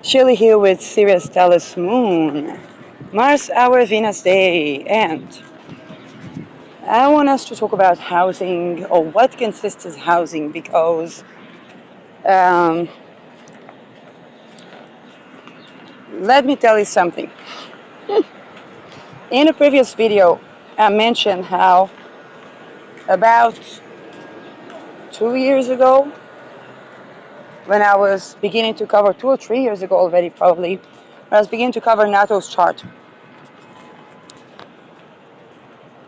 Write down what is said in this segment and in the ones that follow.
Chilly here with Sirius Tellus Moon, Mars hour Venus day, and I want us to talk about housing or what consists of housing because um, let me tell you something. In a previous video, I mentioned how about 2 years ago, when I was beginning to cover 2 or 3 years ago already, probably, when I was beginning to cover NATO's chart.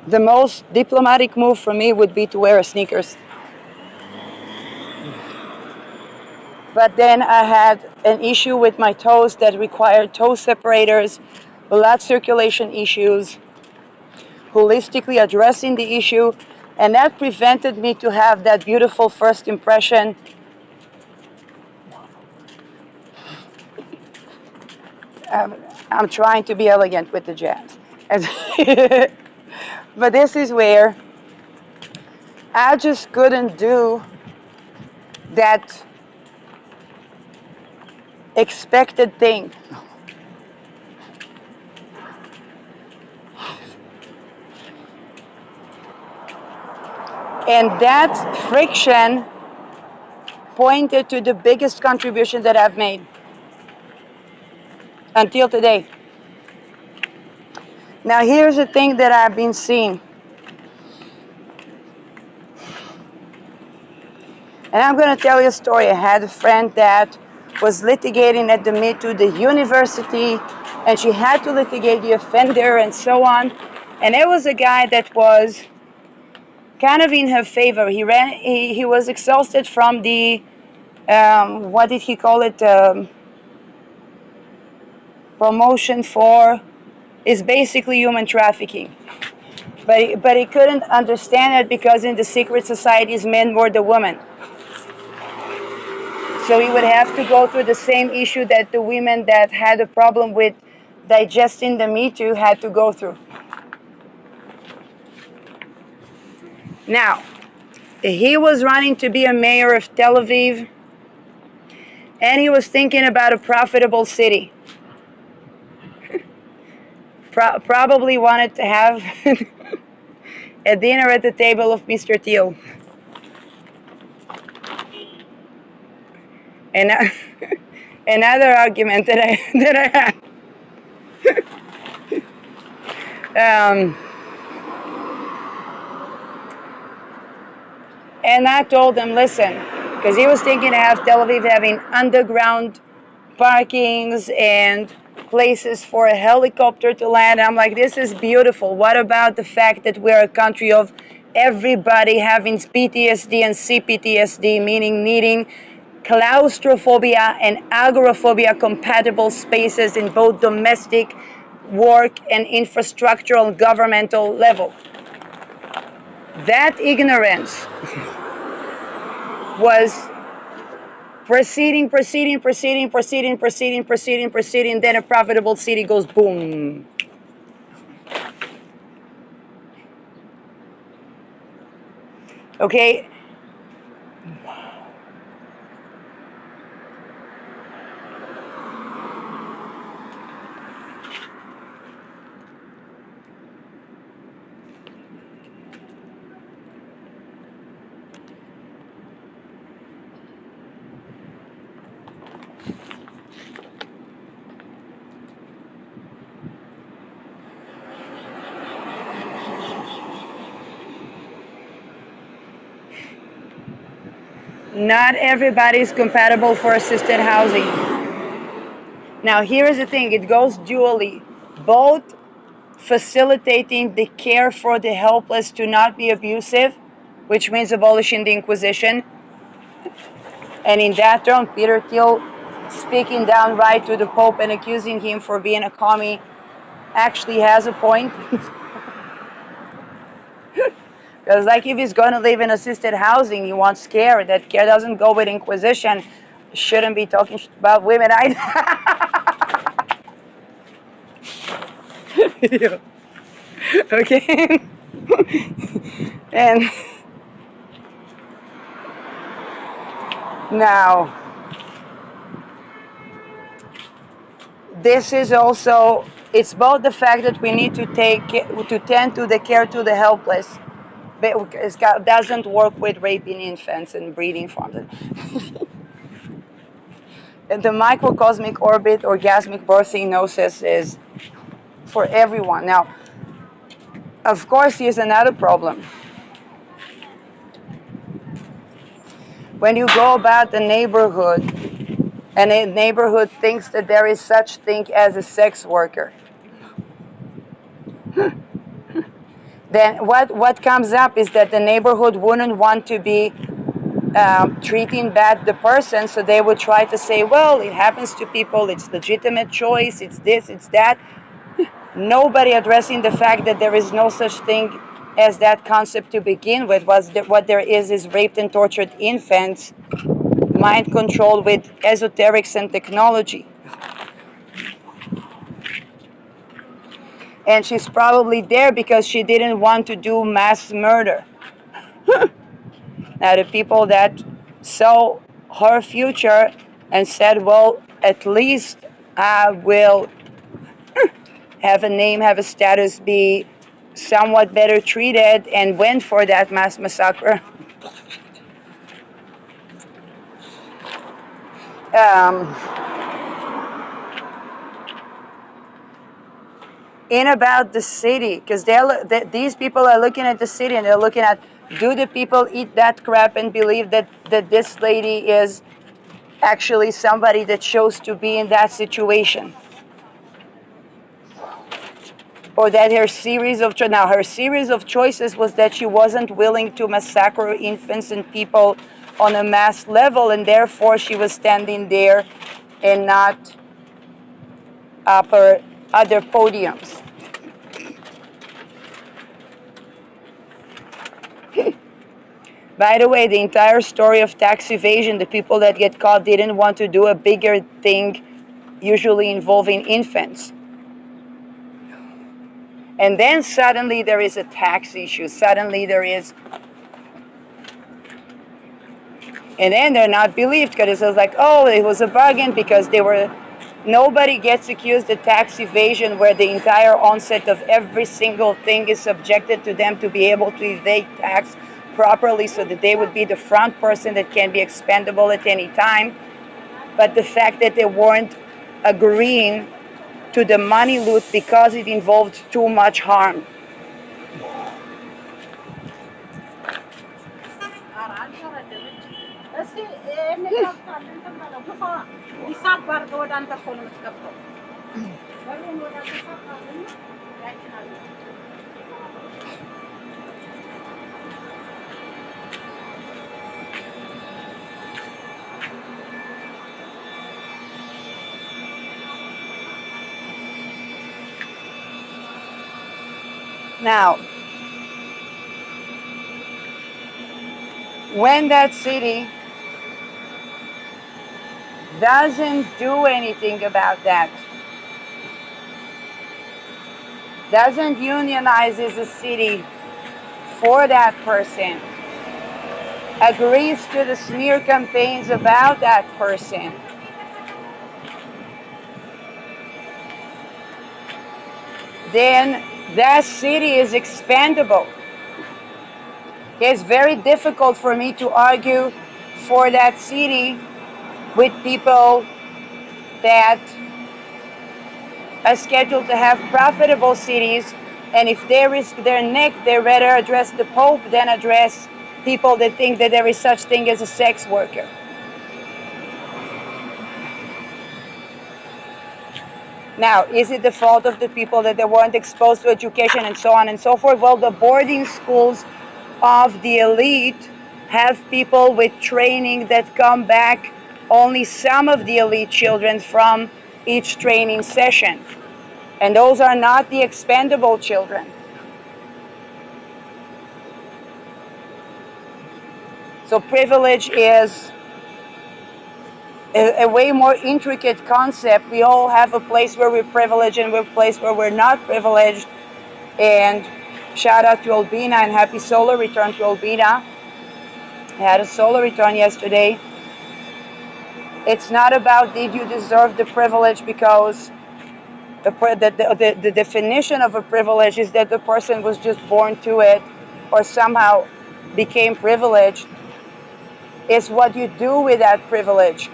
The most diplomatic move for me would be to wear sneakers. But then I had an issue with my toes that required toe separators, blood circulation issues, holistically addressing the issue, and that prevented me to have that beautiful first impression. Um, I'm trying to be elegant with the jazz. But this is where I just couldn't do that expected thing. And that friction pointed to the biggest contribution that I've made until today. Now, here's the thing that I've been seeing. And I'm going to tell you a story. I had a friend that was litigating at the Me Too, the university, and she had to litigate the offender and so on. And there was a guy that was kind of in her favor. He was exhausted from the, what did he call it? Promotion for, is basically human trafficking. But he couldn't understand it because in the secret societies, men were the women. So he would have to go through the same issue that the women that had a problem with digesting the Me Too had to go through. Now, he was running to be a mayor of Tel Aviv, and he was thinking about a profitable city. Probably wanted to have a dinner at the table of Mr. Thiel. And another argument that I had. And I told him, listen, because he was thinking to have Tel Aviv having underground parkings and places for a helicopter to land. I'm like, this is beautiful. What about the fact that we're a country of everybody having PTSD and CPTSD, meaning needing claustrophobia and agoraphobia compatible spaces in both domestic work and infrastructural governmental level? That ignorance was proceeding, then a profitable city goes boom. Okay? Not everybody is compatible for assisted housing. Now, here is the thing, it goes dually. Both facilitating the care for the helpless to not be abusive, which means abolishing the Inquisition. And in that term, Peter Thiel speaking downright to the Pope and accusing him for being a commie actually has a point. Because like if he's going to live in assisted housing, he wants care. That care doesn't go with Inquisition. Shouldn't be talking about women either. Okay? And now, this is also, it's both the fact that we need to tend to the care to the helpless, but it doesn't work with raping infants and breeding farms. And the microcosmic orbit orgasmic birthing gnosis is for everyone. Now, of course, here's another problem. When you go about the neighborhood, and a neighborhood thinks that there is such thing as a sex worker, then what comes up is that the neighborhood wouldn't want to be treating bad the person, so they would try to say, well, it happens to people, it's legitimate choice, it's this, it's that. Nobody addressing the fact that there is no such thing as that concept to begin with. What there is raped and tortured infants, mind controlled with esoterics and technology. And she's probably there because she didn't want to do mass murder. Now, the people that saw her future and said, well, at least I will have a name, have a status, be somewhat better treated, and went for that mass massacre. In about the city, because these people are looking at the city and they're looking at, do the people eat that crap and believe that this lady is actually somebody that chose to be in that situation? Or that her series of choices was that she wasn't willing to massacre infants and people on a mass level, and therefore she was standing there and not upper other podiums. By the way, the entire story of tax evasion, the people that get caught didn't want to do a bigger thing, usually involving infants. And then suddenly there is a tax issue. Suddenly there is. And then they're not believed because it was like, oh, it was a bargain because they were. Nobody gets accused of tax evasion where the entire onset of every single thing is subjected to them to be able to evade tax properly so that they would be the front person that can be expendable at any time. But the fact that they weren't agreeing to the money loot because it involved too much harm. Now, when that city doesn't do anything about that, doesn't unionize as a city for that person, agrees to the smear campaigns about that person, then that city is expendable. It's very difficult for me to argue for that city with people that are scheduled to have profitable cities, and if they risk their neck, they rather address the Pope than address people that think that there is such thing as a sex worker. Now, is it the fault of the people that they weren't exposed to education and so on and so forth? Well, the boarding schools of the elite have people with training that come back, only some of the elite children from each training session. And those are not the expendable children. So privilege is a way more intricate concept. We all have a place where we're privileged and a place where we're not privileged. And shout out to Albina and happy solar return to Albina. I had a solar return yesterday. It's not about did you deserve the privilege because The definition of a privilege is that the person was just born to it or somehow became privileged. It's what you do with that privilege.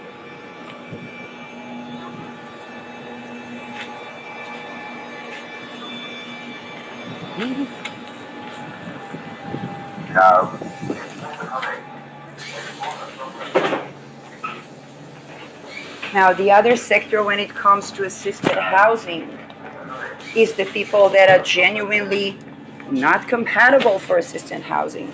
Now, the other sector when it comes to assisted housing is the people that are genuinely not compatible for assisted housing.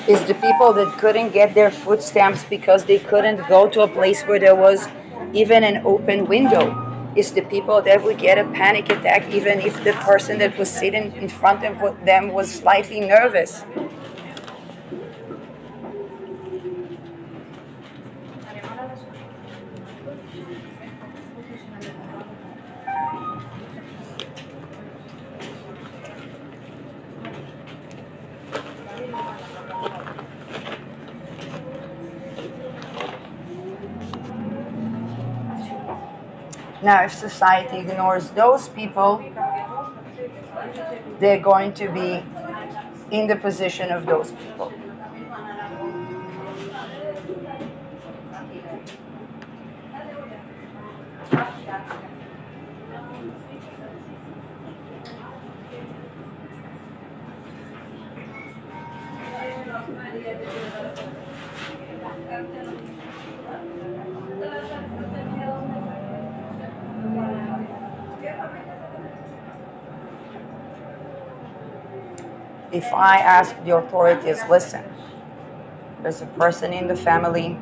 Is the people that couldn't get their food stamps because they couldn't go to a place where there was even an open window. Is the people that would get a panic attack even if the person that was sitting in front of them was slightly nervous. Now, if society ignores those people, they're going to be in the position of those people. If I ask the authorities, listen, there's a person in the family,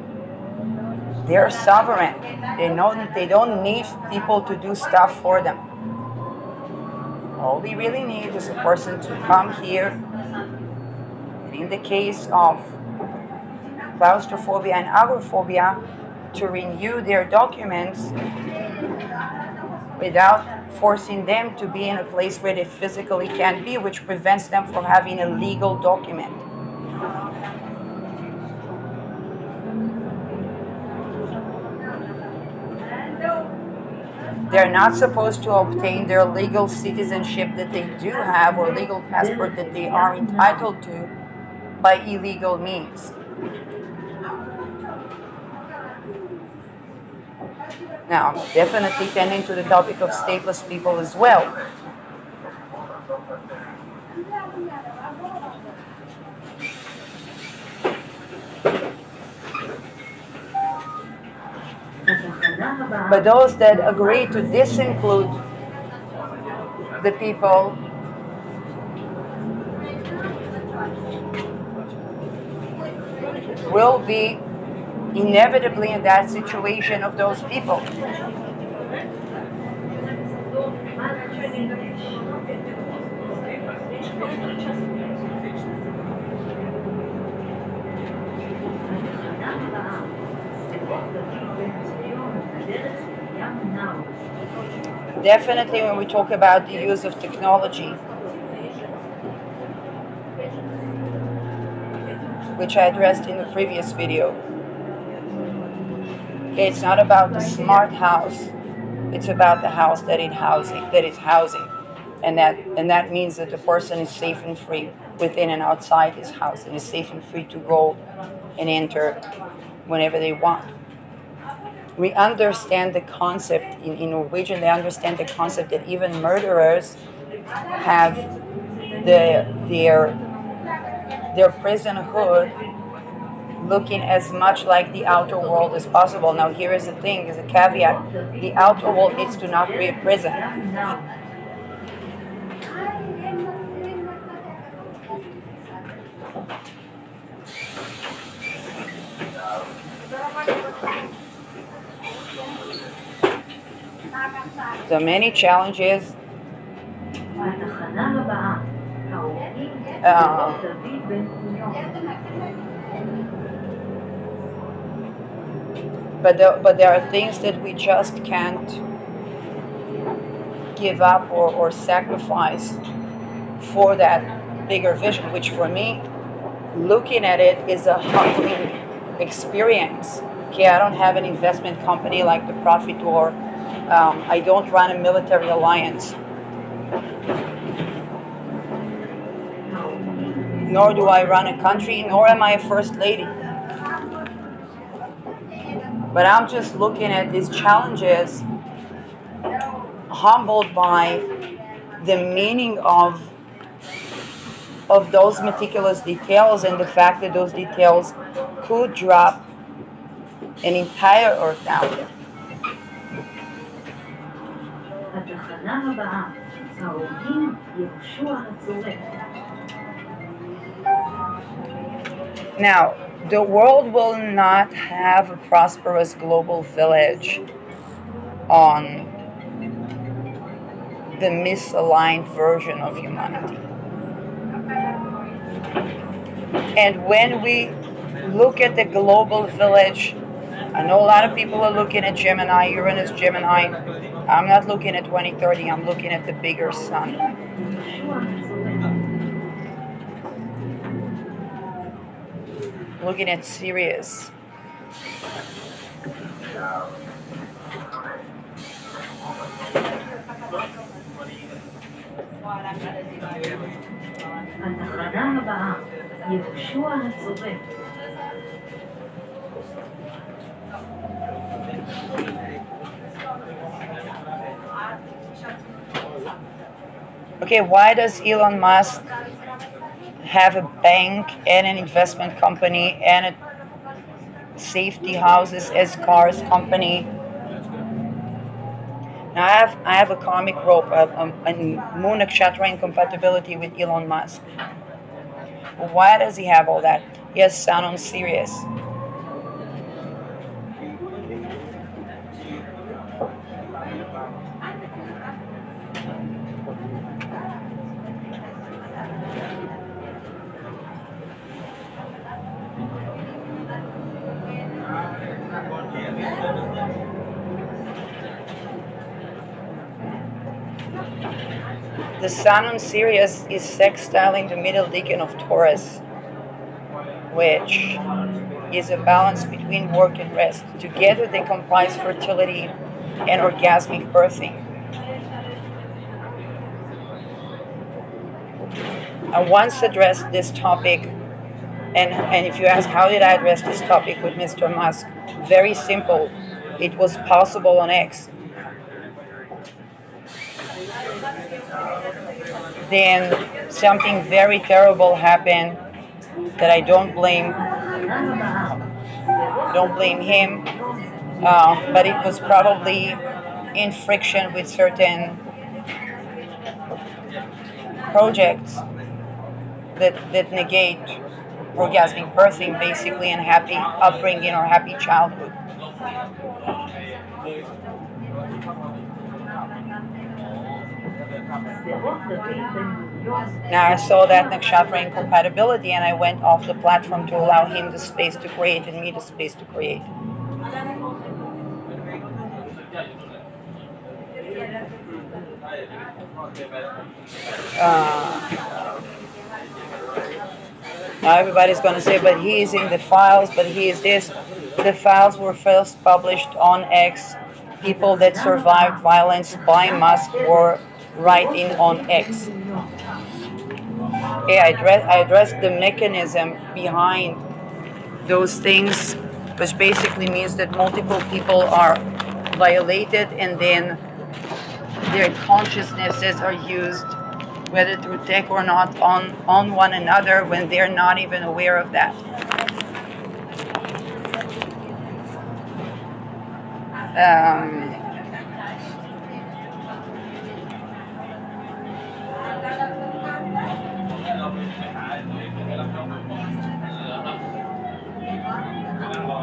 they're sovereign. They don't need people to do stuff for them. All we really need is a person to come here. In the case of claustrophobia and agoraphobia, to renew their documents without forcing them to be in a place where they physically can't be, which prevents them from having a legal document. They're not supposed to obtain their legal citizenship that they do have or legal passport that they are entitled to by illegal means. Now, definitely tending to the topic of stateless people as well. But those that agree to disinclude the people will be inevitably in that situation of those people. Definitely when we talk about the use of technology, which I addressed in the previous video. It's not about the smart house, it's about the house that is housing. And that means that the person is safe and free within and outside his house and is safe and free to go and enter whenever they want. We understand the concept in Norwegian. They understand the concept that even murderers have their prisonhood looking as much like the outer world as possible. Now, here is the thing: is a caveat. The outer world needs to not be a prison. So many challenges. But there are things that we just can't give up or sacrifice for that bigger vision, which for me, looking at it is a humbling experience. Okay, I don't have an investment company like the Profit War. I don't run a military alliance, nor do I run a country, nor am I a first lady. But I'm just looking at these challenges, humbled by the meaning of those meticulous details and the fact that those details could drop an entire earth down. התחנה הבאה, ההוגים יהושע הצורף. Now, the world will not have a prosperous global village on the misaligned version of humanity. And when we look at the global village, I know a lot of people are looking at Gemini, Uranus, Gemini. I'm not looking at 2030, I'm looking at the bigger sun. Looking at Sirius. התחנה הבאה, יהושע הצורף. Okay, why does Elon Musk have a bank and an investment company and a safety houses as cars company? Now I have a karmic rope, a moon nakshatra incompatibility with Elon Musk. Why does he have all that? He has Sun on Sirius. The Sun on Sirius is sextiling the middle decan of Taurus, which is a balance between work and rest. Together they comprise fertility and orgasmic birthing. I once addressed this topic, and if you ask how did I address this topic with Mr. Musk, very simple. It was possible on X. Then something very terrible happened that I don't blame him, but it was probably in friction with certain projects that negate orgasmic birthing basically and happy upbringing or happy childhood. Now I saw that nakshatra incompatibility and I went off the platform to allow him the space to create and me the space to create. Now everybody's going to say, but he is in the files, but he is this. The files were first published on X. People that survived violence by Musk were writing on X. Okay, I addressed the mechanism behind those things, which basically means that multiple people are violated and then their consciousnesses are used, whether through tech or not, on one another when they're not even aware of that.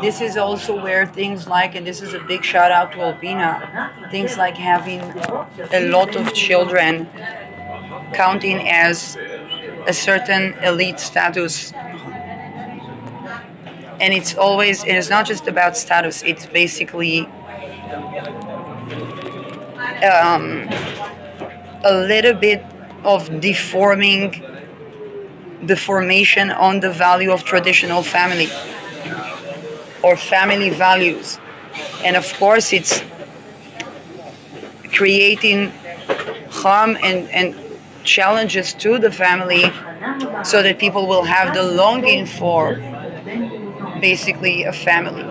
This is also where things like, and this is a big shout out to Albina, things like having a lot of children counting as a certain elite status. And it's not just about status, it's basically a little bit of deforming the formation on the value of traditional family or family values. And of course, it's creating harm and challenges to the family so that people will have the longing for basically a family.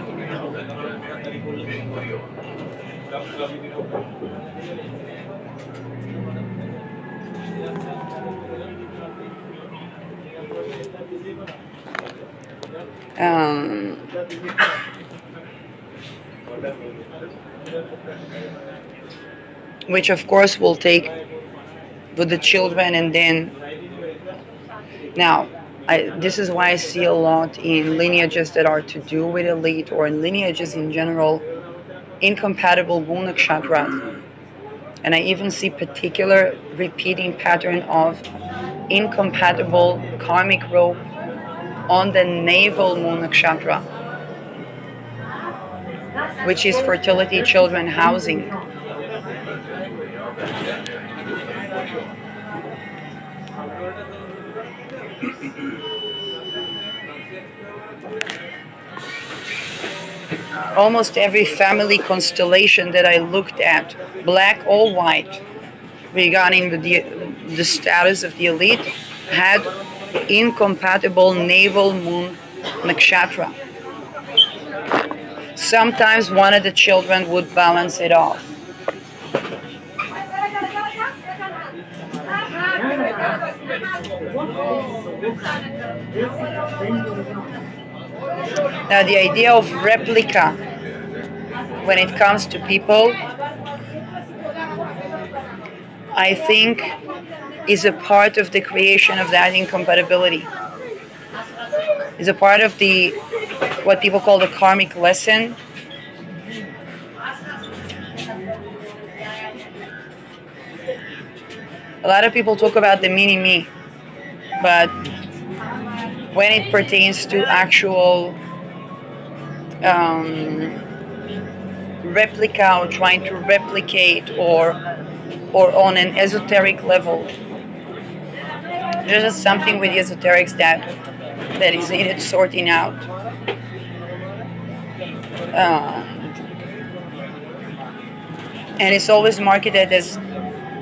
Um, which of course will take with the children and then now this is why I see a lot in lineages that are to do with elite or in lineages in general incompatible guna kshatras, and I even see particular repeating pattern of incompatible karmic rope on the navel moon nakshatra, which is fertility children housing. Almost every family constellation that I looked at, black or white, regarding the status of the elite, had incompatible navel moon nakshatra. Sometimes one of the children would balance it off. Now, the idea of replica when it comes to people, I think, is a part of the creation of that incompatibility. Is a part of the what people call the karmic lesson. A lot of people talk about the mini-me, but when it pertains to actual replica or trying to replicate or on an esoteric level, there's just something with the esoterics that is needed sorting out. And it's always marketed as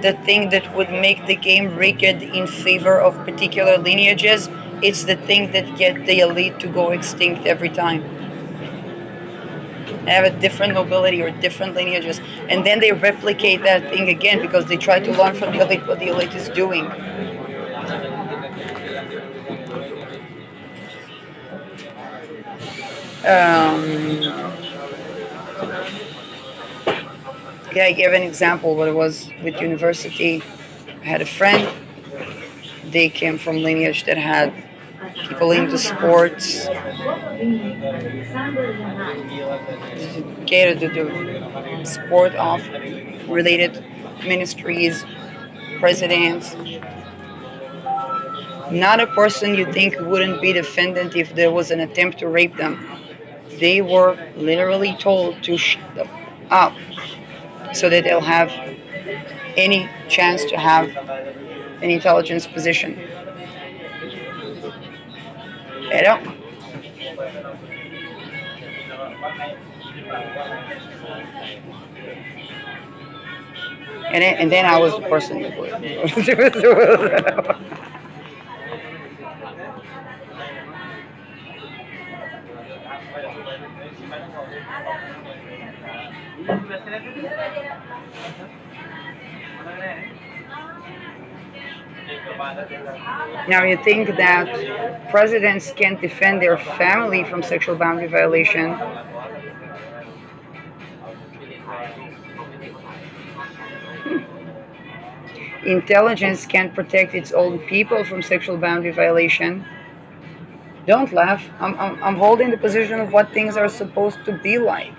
the thing that would make the game rigged in favor of particular lineages. It's the thing that get the elite to go extinct every time. They have a different nobility or different lineages, and then they replicate that thing again because they try to learn from the elite what the elite is doing. Yeah, I gave an example. What it was with university. I had a friend. They came from lineage that had people into sports, catered to the sport of related ministries, presidents. Not a person you think wouldn't be defendant if there was an attempt to rape them. They were literally told to shut up so that they'll have any chance to have an intelligence position. Pero, and then I was the person that would. Now you think that presidents can't defend their family from sexual boundary violation. Intelligence can't protect its own people from sexual boundary violation. Don't laugh. I'm holding the position of what things are supposed to be like.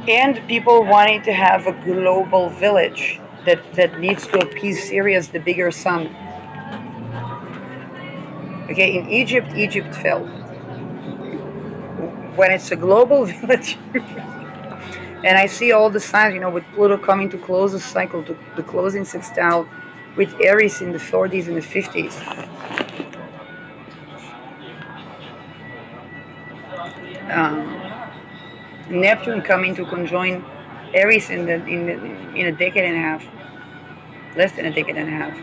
And people wanting to have a global village that needs to appease Syria's the bigger sun. Okay, in Egypt fell. when it's a global village, and I see all the signs, with Pluto coming to close the cycle, to the closing sextile with Aries in the 40s and the 50s. Um, Neptune coming to conjoin Aries in a decade and a half, less than a decade and a half.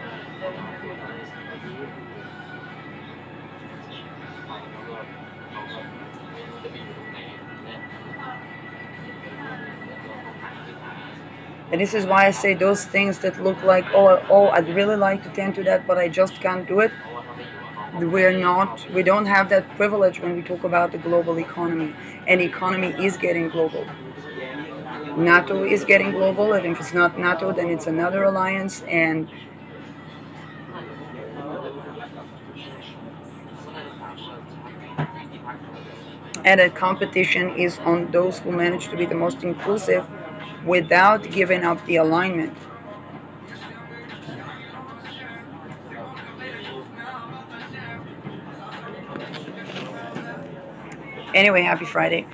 And this is why I say those things that look like, oh, I'd really like to tend to that, but I just can't do it. We don't have that privilege when we talk about the global economy. And the economy is getting global. NATO is getting global, and if it's not NATO, then it's another alliance. And that competition is on those who manage to be the most inclusive without giving up the alignment. Anyway, happy Friday.